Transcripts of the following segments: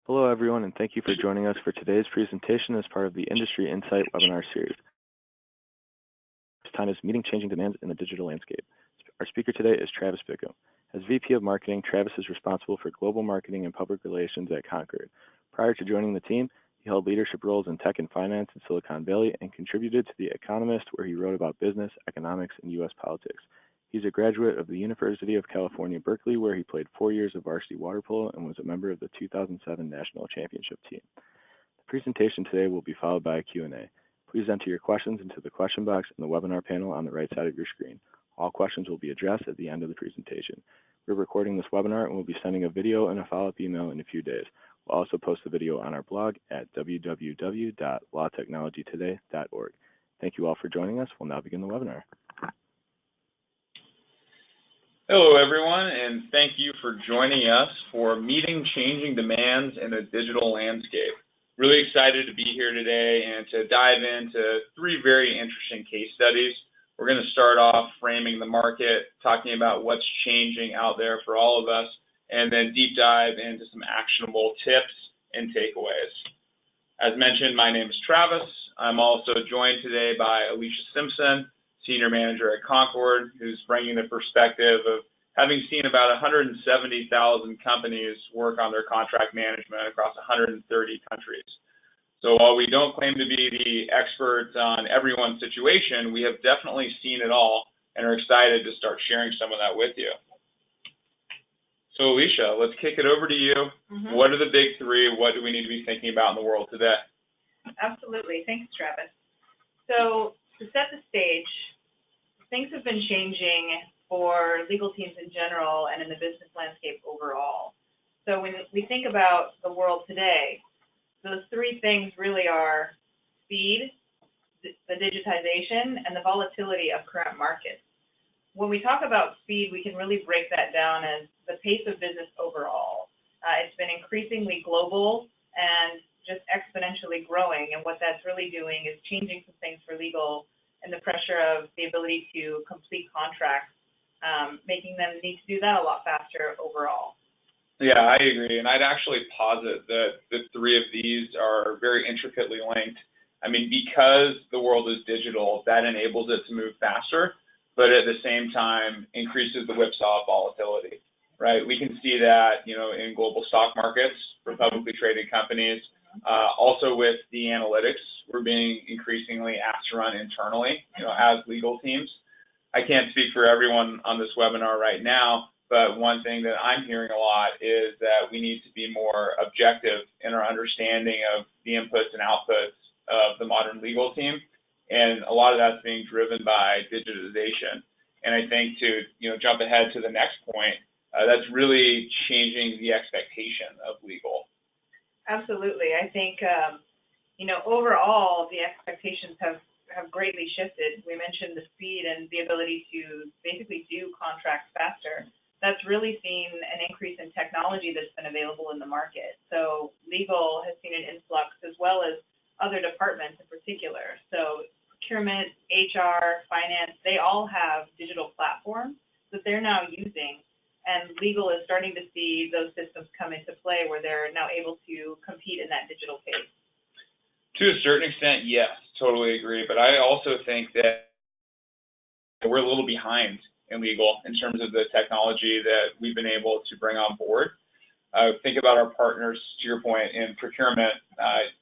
Hello, everyone, and thank you for joining us for today's presentation as part of the Industry Insight webinar series. This time is Meeting Changing Demands in the Digital Landscape. Our speaker today is Travis Bickham. As VP of Marketing, Travis is responsible for global marketing and public relations at Concord. Prior to joining the team, he held leadership roles in tech and finance in Silicon Valley and contributed to The Economist, where he wrote about business, economics, and U.S. politics. He's a graduate of the University of California, Berkeley, where he played 4 years of varsity water polo and was a member of the 2007 National Championship team. The presentation today will be followed by a Q&A. Please enter your questions into the question box in the webinar panel on the right side of your screen. All questions will be addressed at the end of the presentation. We're recording this webinar and we'll be sending a video and a follow-up email in a few days. We'll also post the video on our blog at www.lawtechnologytoday.org. Thank you all for joining us. We'll now begin the webinar. Hello, everyone, and thank you for joining us for Meeting Changing Demands in the Digital Landscape. Really excited to be here today and to dive into 3 very interesting case studies. We're going to start off framing the market, talking about what's changing out there for all of us, and then deep dive into some actionable tips and takeaways. As mentioned, my name is Travis. I'm also joined today by Alicia Simpson, Senior Manager at Concord, who's bringing the perspective of having seen about 170,000 companies work on their contract management across 130 countries. So while we don't claim to be the experts on everyone's situation, we have definitely seen it all and are excited to start sharing some of that with you. So Alicia, let's kick it over to you. What are the big 3? What do we need to be thinking about in the world today? Absolutely. Thanks, Travis. So to set the stage, things have been changing for legal teams in general and in the business landscape overall. So when we think about the world today, those 3 things really are speed, the digitization, and the volatility of current markets. When we talk about speed, we can really break that down as the pace of business overall. It's been increasingly global and just exponentially growing, and what that's really doing is changing some things for legal and the pressure of the ability to complete contracts, making them need to do that a lot faster overall. Yeah, I agree, and I'd actually posit that the 3 of these are very intricately linked. I mean, because the world is digital, that enables it to move faster, but at the same time increases the whipsaw of volatility, right? We can see that, in global stock markets for publicly traded companies. Also with the analytics, we're being increasingly asked to run internally, as legal teams. I can't speak for everyone on this webinar right now, but one thing that I'm hearing a lot is that we need to be more objective in our understanding of the inputs and outputs of the modern legal team. And a lot of that's being driven by digitization. And I think to jump ahead to the next point, that's really changing the expectation of legal. Absolutely. I think, overall, the expectations have greatly shifted. We mentioned the speed and the ability to basically do contracts faster. That's really seen an increase in technology that's been available in the market. So legal has seen an influx as well as other departments in particular. So procurement, HR, finance, they all have digital platforms that they're now using. And legal is starting to see those systems come into play where they're now able to compete in that digital space. To a certain extent, yes, totally agree. But I also think that we're a little behind in legal in terms of the technology that we've been able to bring on board. Think about our partners, to your point, in procurement,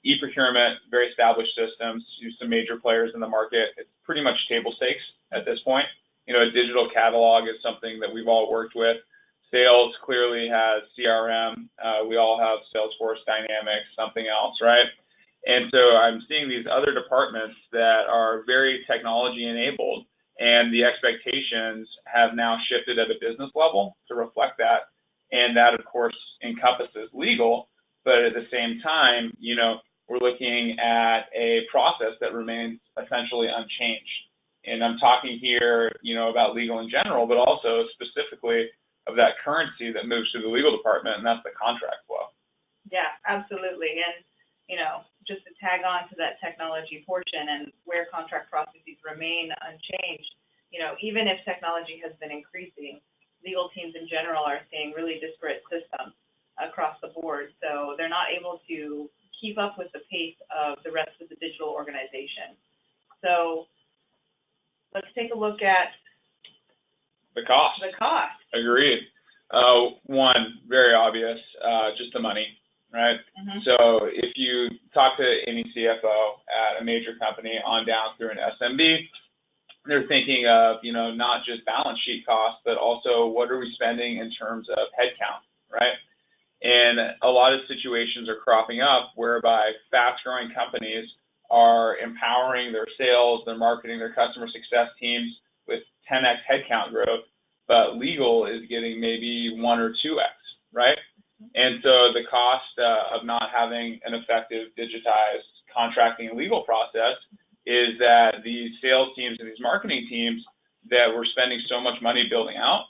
e-procurement, very established systems, use some major players in the market. It's pretty much table stakes at this point. A digital catalog is something that we've all worked with. Sales clearly has CRM. We all have Salesforce Dynamics, something else, right? And so I'm seeing these other departments that are very technology enabled, and the expectations have now shifted at a business level to reflect that. And that, of course, encompasses legal, but at the same time, we're looking at a process that remains essentially unchanged. And I'm talking here, about legal in general, but also specifically of that currency that moves through the legal department, and that's the contract flow. Yeah, absolutely. And, just to tag on to that technology portion and where contract processes remain unchanged, even if technology has been increasing, legal teams in general are seeing really disparate systems across the board. So they're not able keep up with the pace of the rest of the digital organization. So let's take a look at the cost. The cost. Agreed. One, very obvious, just the money, right? Mm-hmm. So if you talk to any CFO at a major company on down through an SMB, they're thinking of, not just balance sheet costs, but also what are we spending in terms of headcount, right? And a lot of situations are cropping up whereby fast-growing companies are empowering their sales, their marketing, their customer success teams with 10x headcount growth, but legal is getting maybe 1 or 2x, right? And so the cost of not having an effective digitized contracting and legal process is that these sales teams and these marketing teams that we're spending so much money building out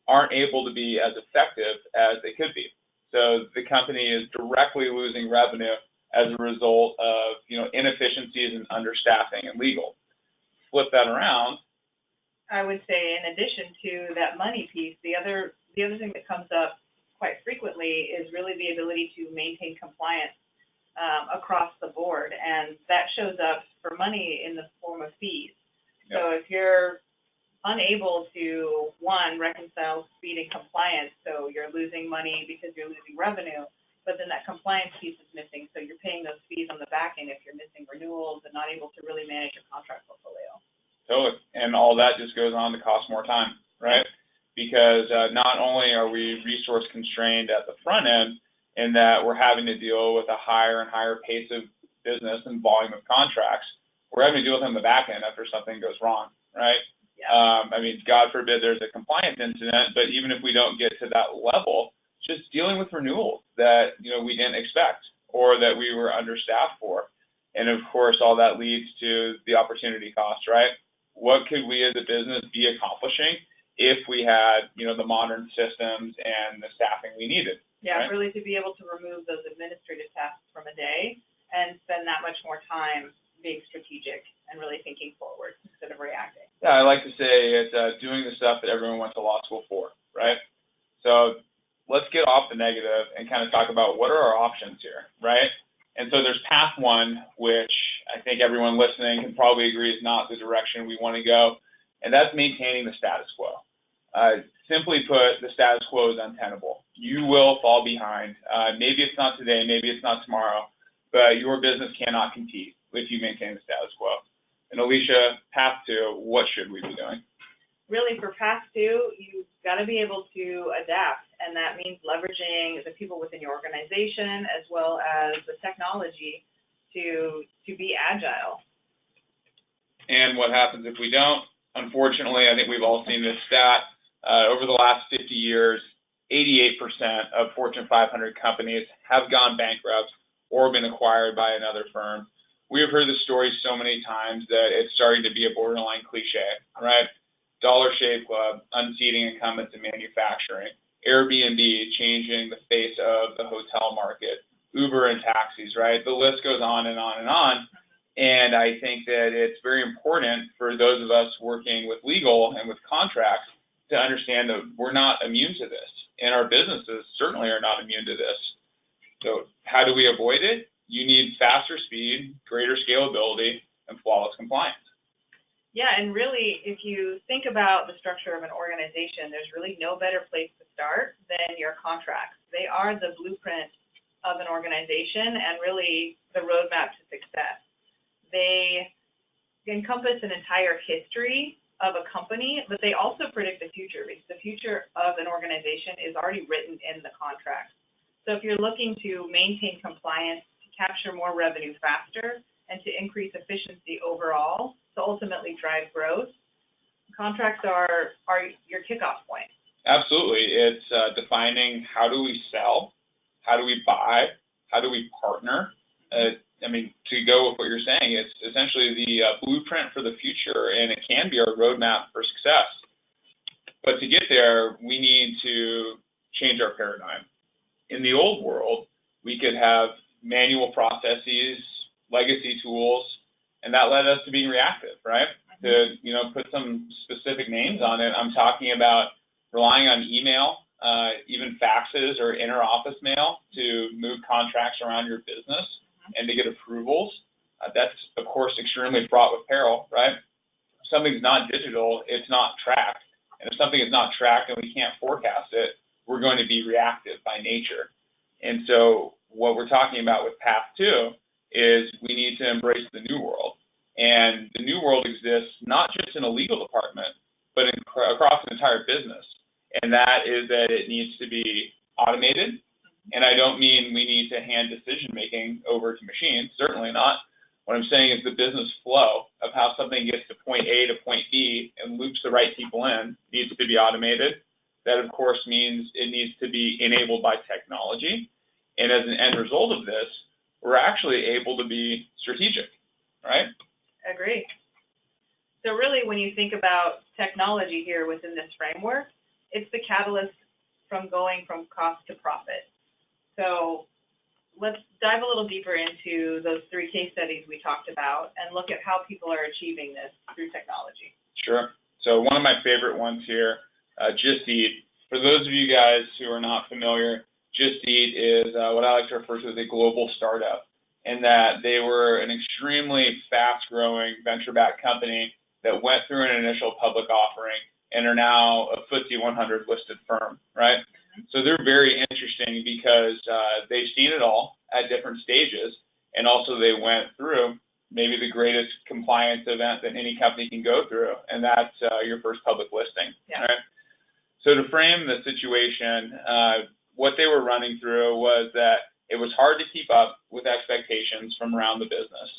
aren't able to be as effective as they could be. So the company is directly losing revenue as a result of inefficiencies and understaffing and legal. Flip that around. I would say, in addition to that money piece, the other thing that comes up quite frequently is really the ability to maintain compliance across the board, and that shows up for money in the form of fees. Yep. So if you're unable to, one, reconcile speed and compliance, so you're losing money because you're losing revenue, but then that compliance piece is missing, so you're paying those fees on the back end if you're missing renewals and not able to really manage your contract portfolio. Totally, and all that just goes on to cost more time, right? Because not only are we resource constrained at the front end in that we're having to deal with a higher and higher pace of business and volume of contracts, we're having to deal with them in the back end after something goes wrong, right? Yeah. God forbid there's a compliance incident, but even if we don't get to that level, just dealing with renewals that we didn't expect or that we were understaffed for. And of course, all that leads to the opportunity cost, right? What could we as a business be accomplishing if we had, the modern systems and the staffing we needed? Yeah, right? Really to be able to remove those administrative tasks from a day and spend that much more time being strategic and really thinking forward instead of reacting. Yeah, I like to say it's doing the stuff that everyone went to law school for, right? So let's get off the negative and kind of talk about what are our options here, right? And so there's path one, which I think everyone listening can probably agree is not the direction we want to go, and that's maintaining the status quo. Simply put, the status quo is untenable. You will fall behind. Maybe it's not today, maybe it's not tomorrow, but your business cannot compete if you maintain the status quo. And Alicia, path two, what should we be doing? Really, for path two, you've got to be able to adapt, and that means leveraging the people within your organization as well as the technology to be agile. And what happens if we don't? Unfortunately, I think we've all seen this stat. Over the last 50 years, 88% of Fortune 500 companies have gone bankrupt or been acquired by another firm. We have heard the story so many times that it's starting to be a borderline cliche, right? Dollar Shave Club, unseating incumbents in manufacturing, Airbnb changing the face of the hotel market, Uber and taxis, right? The list goes on and on and on. And I think that it's very important for those of us working with legal and with contracts to understand that we're not immune to this, and our businesses certainly are not immune to this. So how do we avoid it? You need faster speed, greater scalability, and flawless compliance. Yeah, and really, if you think about the structure of an organization, there's really no better place to start than your contracts. They are the blueprint of an organization and really the roadmap to success. They encompass an entire history of a company, but they also predict the future, because the future of an organization is already written in the contract. So if you're looking to maintain compliance, to capture more revenue faster, and to increase efficiency overall, to ultimately drive growth, contracts are your kickoff point. Absolutely. It's defining how do we sell, how do we buy, how do we partner. To go with what you're saying, it's essentially the blueprint for the future, and it can be our roadmap for success. But to get there, we need to change our paradigm. In the old world, we could have manual processes, legacy tools, and that led us to being reactive, right? To put some specific names on it, I'm talking about relying on email, even faxes or inter-office mail to move contracts around your business. and to get approvals. That's, of course, extremely fraught with peril, right? If something's not digital, it's not tracked. And if something is not tracked and we can't forecast it, we're going to be reactive by nature. And so what we're talking about with Path 2 is we need to embrace the new world. And the new world exists not just in a legal department, but across an entire business. And that is that it needs to be automated. And I don't mean we need to hand decision-making over to machines, certainly not. What I'm saying is the business flow of how something gets to point A to point B and loops the right people in needs to be automated. That, of course, means it needs to be enabled by technology. And as an end result of this, we're actually able to be strategic, right? Agree. So really, when you think about technology here within this framework, it's the catalyst from going from cost to profit. So let's dive a little deeper into those 3 case studies we talked about and look at how people are achieving this through technology. Sure. So one of my favorite ones here, Just Eat. For those of you guys who are not familiar, Just Eat is what I like to refer to as a global startup, in that they were an extremely fast-growing venture-backed company that went through an initial public offering and are now a FTSE 100 listed firm, right? So they're very interesting because they've seen it all at different stages, and also they went through maybe the greatest compliance event that any company can go through, and that's your first public listing, right? So to frame the situation, what they were running through was that it was hard to keep up with expectations from around the business.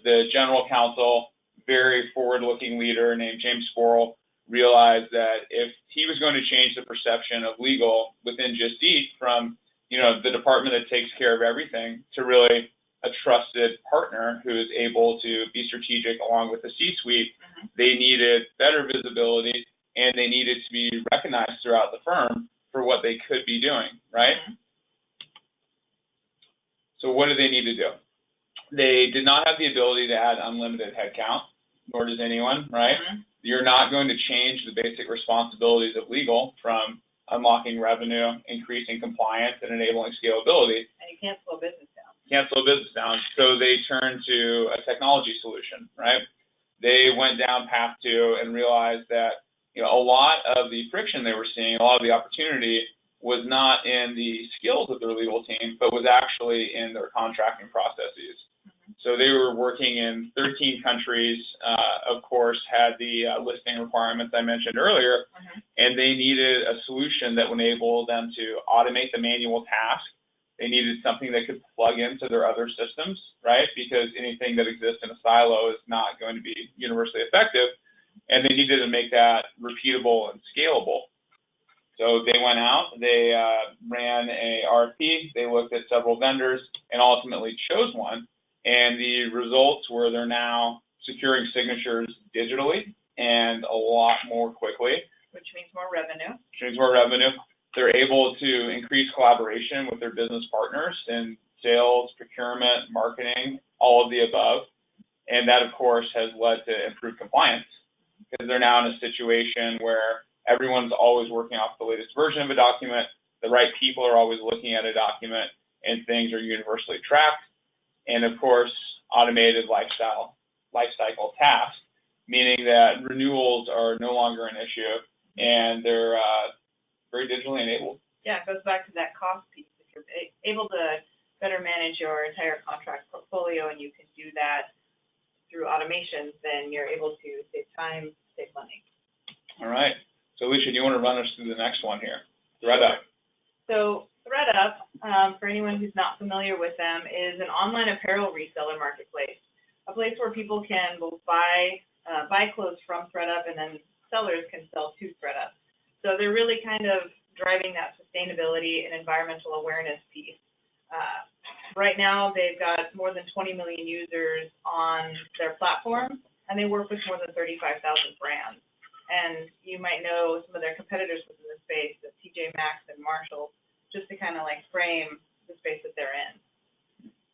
The general counsel, very forward-looking leader named James Sporrell, realized that if he was going to change the perception of legal within Just Eat from, the department that takes care of everything to really a trusted partner who is able to be strategic along with the C-suite, they needed better visibility and they needed to be recognized throughout the firm for what they could be doing, right? So what do they need to do? They did not have the ability to add unlimited headcount, nor does anyone, right? You're not going to change the basic responsibilities of legal from unlocking revenue, increasing compliance, and enabling scalability. And you can't slow business down. Can't slow business down. So they turned to a technology solution, right? They went down Path 2 and realized that a lot of the friction they were seeing, a lot of the opportunity was not in the skills of their legal team, but was actually in their contracting processes. So they were working in 13 countries, of course, had the listing requirements I mentioned earlier, and they needed a solution that would enable them to automate the manual task. They needed something that could plug into their other systems, right? Because anything that exists in a silo is not going to be universally effective, and they needed to make that repeatable and scalable. So they went out, they ran a RFP, they looked at several vendors, and ultimately chose one. And the results were they're now securing signatures digitally and a lot more quickly. Which means more revenue. Which means more revenue. They're able to increase collaboration with their business partners in sales, procurement, marketing, all of the above. And that, of course, has led to improved compliance because they're now in a situation where everyone's always working off the latest version of a document, the right people are always looking at a document, and things are universally tracked. And of course, automated lifecycle tasks, meaning that renewals are no longer an issue and they're very digitally enabled. Yeah, it goes back to that cost piece. If you're able to better manage your entire contract portfolio and you can do that through automation, then you're able to save time, save money. All right. So Alicia, do you want to run us through the next one here? ThreadUp. So ThreadUp, for anyone who's not familiar with them, is an online apparel reseller marketplace, a place where people can both buy clothes from ThreadUp and then sellers can sell to ThreadUp. So they're really kind of driving that sustainability and environmental awareness piece. Right now, they've got more than 20 million users on their platform, and they work with more than 35,000 brands. And you might know some of their competitors within the space, the TJ Maxx and Marshall, just to kind of like frame the space that they're in.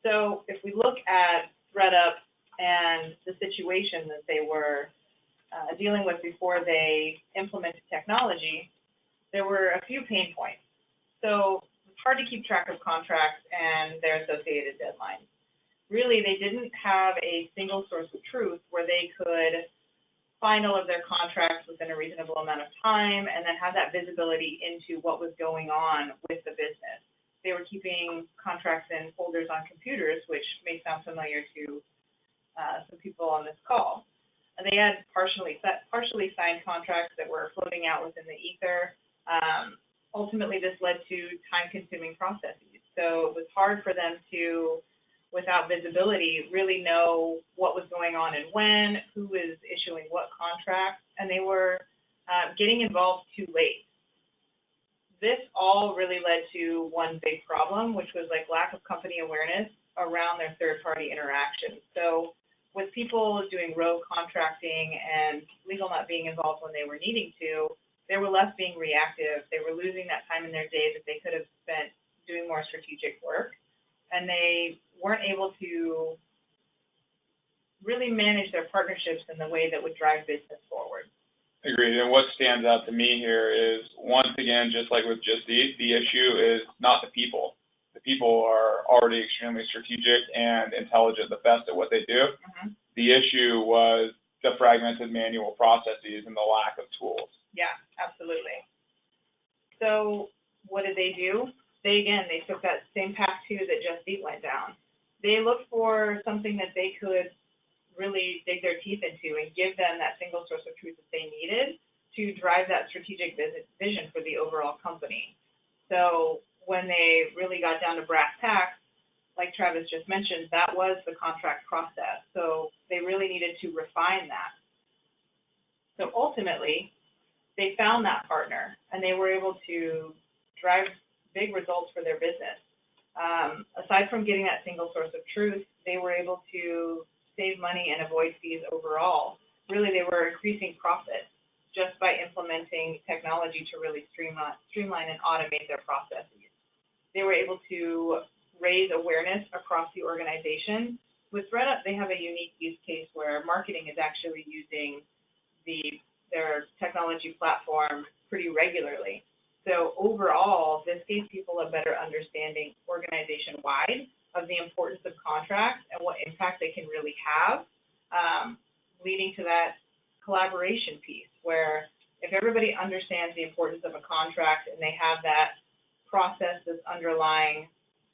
So if we look at ThreadUp and the situation that they were dealing with before they implemented technology, there were a few pain points. So it's hard to keep track of contracts and their associated deadlines. really they didn't have a single source of truth where they could find all of their contracts within a reasonable amount of time and then have that visibility into what was going on with the business. They were keeping contracts in folders on computers, which may sound familiar to some people on this call. And they had partially signed contracts that were floating out within the ether. Ultimately, this led to time-consuming processes. So it was hard for them to, without visibility, really know what was going on and when, who was issuing what contracts, and they were getting involved too late. This all really led to one big problem, which was like lack of company awareness around their third-party interactions. So with people doing rogue contracting and legal not being involved when they were needing to, they were left being reactive. They were losing that time in their day that they could have spent doing more strategic work, and they weren't able to really manage their partnerships in the way that would drive business forward. Agreed. And what stands out to me here is, once again, just like with Just Eat, the issue is not the people. The people are already extremely strategic and intelligent, the best at what they do. Mm-hmm. The issue was the fragmented manual processes and the lack of tools. Yeah, absolutely. So what did they do? They took that same path too that Just Eat went down. They looked for something that they could really dig their teeth into and give them that single source of truth that they needed to drive that strategic vision for the overall company. So when they really got down to brass tacks, like Travis just mentioned, that was the contract process. So they really needed to refine that. So ultimately, they found that partner, and they were able to drive big results for their business. Aside from getting that single source of truth, they were able to save money and avoid fees overall. Really, they were increasing profit just by implementing technology to really streamline and automate their processes. They were able to raise awareness across the organization. With ThreadUp, they have a unique use case where marketing is actually using their technology platform pretty regularly. So overall, this gave people a better understanding organization-wide of the importance of contracts and what impact they can really have, leading to that collaboration piece where if everybody understands the importance of a contract and they have that process that's underlying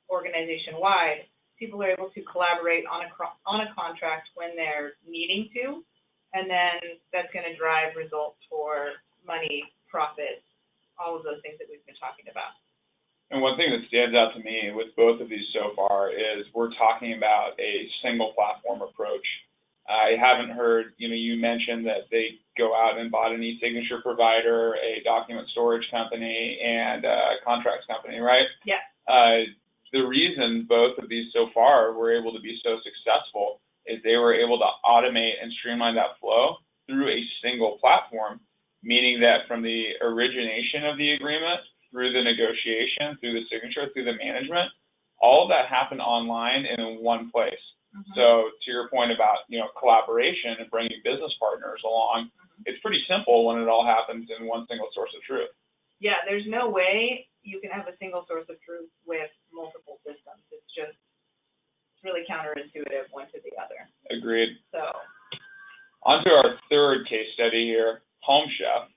organization-wide, people are able to collaborate on a contract when they're needing to, and then that's going to drive results for money, profit, all of those things that we've been talking about. And one thing that stands out to me with both of these so far is we're talking about a single platform approach. I haven't heard, you mentioned that they go out and bought an e-signature provider, a document storage company, and a contracts company, right? Yeah. The reason both of these so far were able to be so successful is they were able to automate and streamline that flow through a single platform, meaning that from the origination of the agreement, through the negotiation, through the signature, through the management, all of that happened online and in one place. Mm-hmm. So to your point about, collaboration and bringing business partners along, mm-hmm. It's pretty simple when it all happens in one single source of truth. Yeah, there's no way you can have a single source of truth with multiple systems. It's really counterintuitive one to the other. Agreed. So on to our third case study here, Home Chef.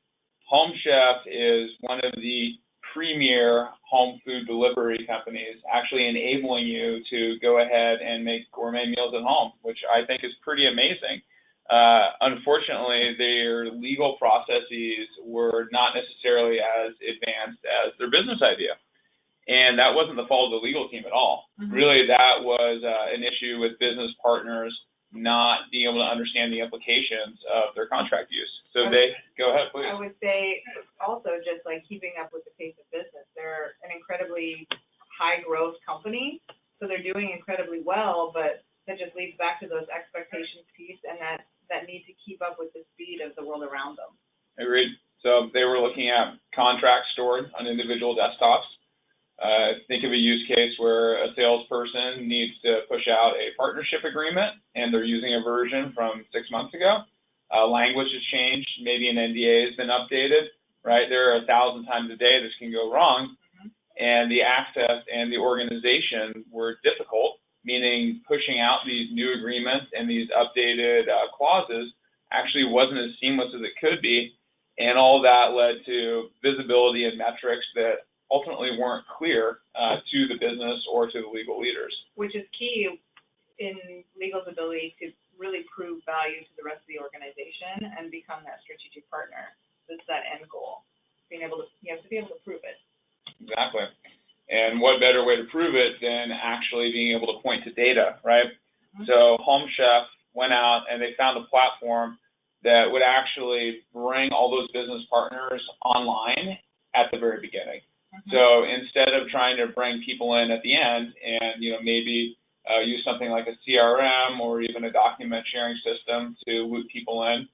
Home Chef is one of the premier home food delivery companies, actually enabling you to go ahead and make gourmet meals at home, which I think is pretty amazing. Unfortunately, their legal processes were not necessarily as advanced as their business idea. And that wasn't the fault of the legal team at all. Mm-hmm. Really, that was an issue with business partners not being able to understand the implications of their contract use. So go ahead, please. I would say also just like keeping up with the pace of business. They're an incredibly high growth company, so they're doing incredibly well, but that just leads back to those expectations piece and that need to keep up with the speed of the world around them. Agreed. So they were looking at contracts stored on individual desktops. Think of a use case where a salesperson needs to push out a partnership agreement and they're using a version from 6 months ago. Language has changed, maybe an NDA has been updated, right? There are 1,000 times a day this can go wrong, mm-hmm. and the access and the organization were difficult meaning pushing out these new agreements and these updated clauses actually wasn't as seamless as it could be, and all that led to visibility and metrics that ultimately weren't clear to the business or to the legal leaders. Which is key in legal's ability to really prove value to the rest of the organization and become that strategic partner. That's that end goal. You have to be able to prove it. Exactly. And what better way to prove it than actually being able to point to data, right? Mm-hmm. So Home Chef went out and they found a platform that would actually bring all those business partners online at the very beginning. Mm-hmm. So instead of trying to bring people in at the end and maybe use something like a CRM or even a document sharing system to loop people in,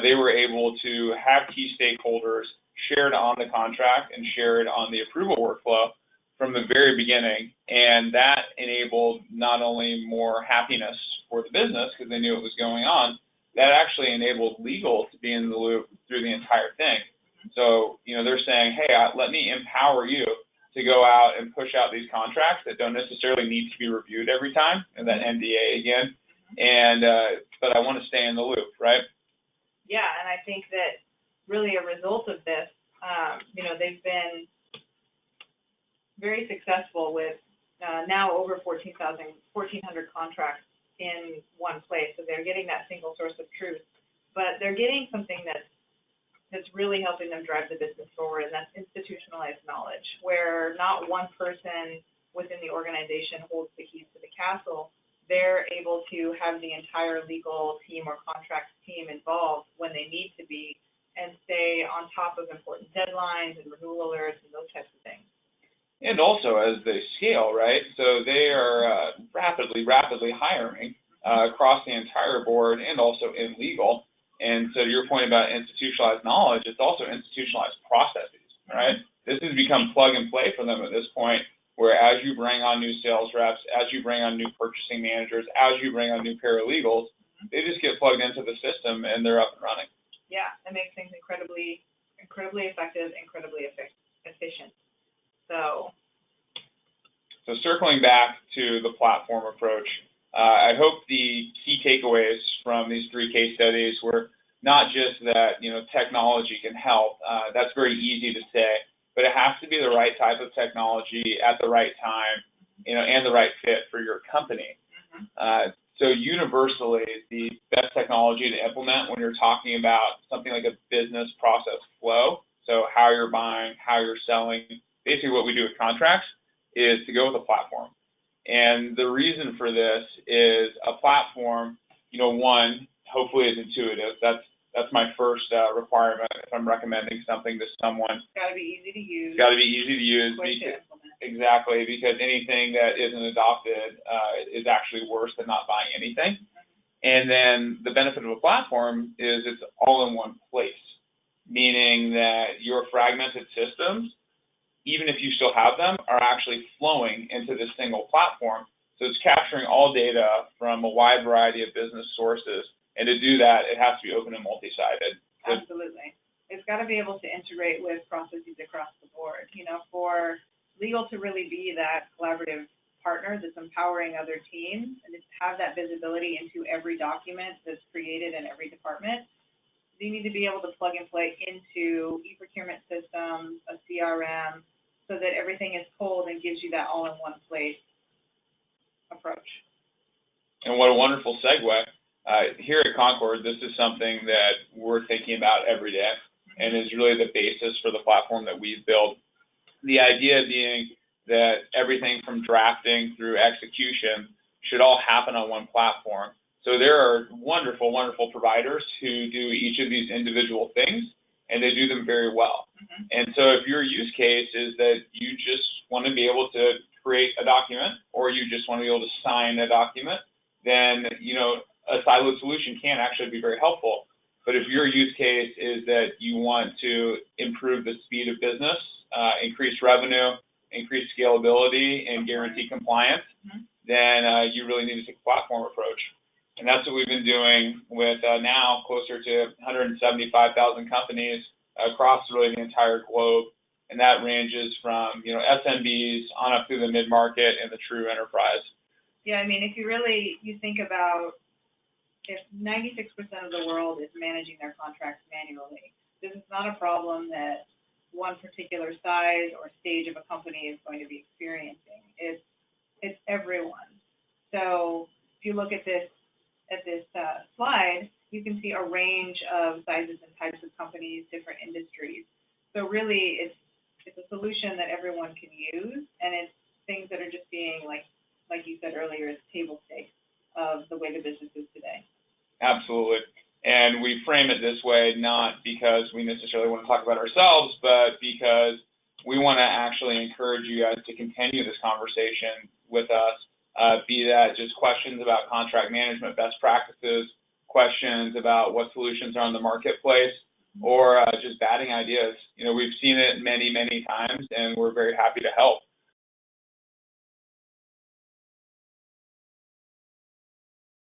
they were able to have key stakeholders shared on the contract and shared on the approval workflow from the very beginning, and that enabled not only more happiness for the business because they knew it was going on, that actually enabled legal to be in the loop through the entire thing. So, they're saying, hey, let me empower you to go out and push out these contracts that don't necessarily need to be reviewed every time, and that NDA again, and but I want to stay in the loop, right? Yeah, and I think that really a result of this, they've been very successful with now over 1,400 contracts in one place. So they're getting that single source of truth, but they're getting something that's really helping them drive the business forward, and that's institutionalized knowledge, where not one person within the organization holds the keys to the castle. They're able to have the entire legal team or contracts team involved when they need to be and stay on top of important deadlines and renewal alerts and those types of things. And also as they scale, right? So they are rapidly hiring across the entire board and also in legal. And so to your point about institutionalized knowledge, it's also institutionalized processes, right? This has become plug and play for them at this point, where as you bring on new sales reps, as you bring on new purchasing managers, as you bring on new paralegals, they just get plugged into the system and they're up and running. Yeah, it makes things incredibly effective, incredibly efficient. So circling back to the platform approach, I hope the key takeaways from these 3 case studies were not just that, technology can help. That's very easy to say, but it has to be the right type of technology at the right time, and the right fit for your company. So universally, the best technology to implement when you're talking about something like a business process flow, so how you're buying, how you're selling, basically what we do with contracts, is to go with a platform. And the reason for this is a platform, one, hopefully is intuitive. That's my first requirement if I'm recommending something to someone. It's got to be easy to use. It's got to be easy to use. Quick to implement. Exactly, because anything that isn't adopted is actually worse than not buying anything. And then the benefit of a platform is it's all in one place, meaning that your fragmented systems, even if you still have them, are actually flowing into this single platform. So it's capturing all data from a wide variety of business sources. And to do that, it has to be open and multi-sided. Absolutely. It's got to be able to integrate with processes across the board. For legal to really be that collaborative partner that's empowering other teams and to have that visibility into every document that's created in every department, you need to be able to plug and play into e-procurement systems, a CRM, so that everything is pulled and gives you that all-in-one place approach. And what a wonderful segue. Here at Concord, this is something that we're thinking about every day and is really the basis for the platform that we've built. The idea being that everything from drafting through execution should all happen on one platform. So there are wonderful, wonderful providers who do each of these individual things, and they do them very well. And so if your use case is that you just want to be able to create a document or you just want to be able to sign a document, then, a siloed solution can actually be very helpful. But if your use case is that you want to improve the speed of business, increase revenue, increase scalability, and guarantee compliance, then you really need to take a platform approach. And that's what we've been doing with now closer to 175,000 companies across really the entire globe. And that ranges from, SMBs on up through the mid-market and the true enterprise. Yeah, I mean, if you think about if 96% of the world is managing their contracts manually, this is not a problem that one particular size or stage of a company is going to be experiencing. It's everyone. So if you look at this slide, you can see a range of sizes and types of companies, different industries. So really, it's a solution that everyone can use, and it's things that are just being, like you said earlier, it's table stakes of the way the business is today. Absolutely. And we frame it this way, not because we necessarily want to talk about ourselves, but because we want to actually encourage you guys to continue this conversation with us, be that just questions about contract management best practices, questions about what solutions are on the marketplace, or just batting ideas. You know, we've seen it many, many times, and we're very happy to help.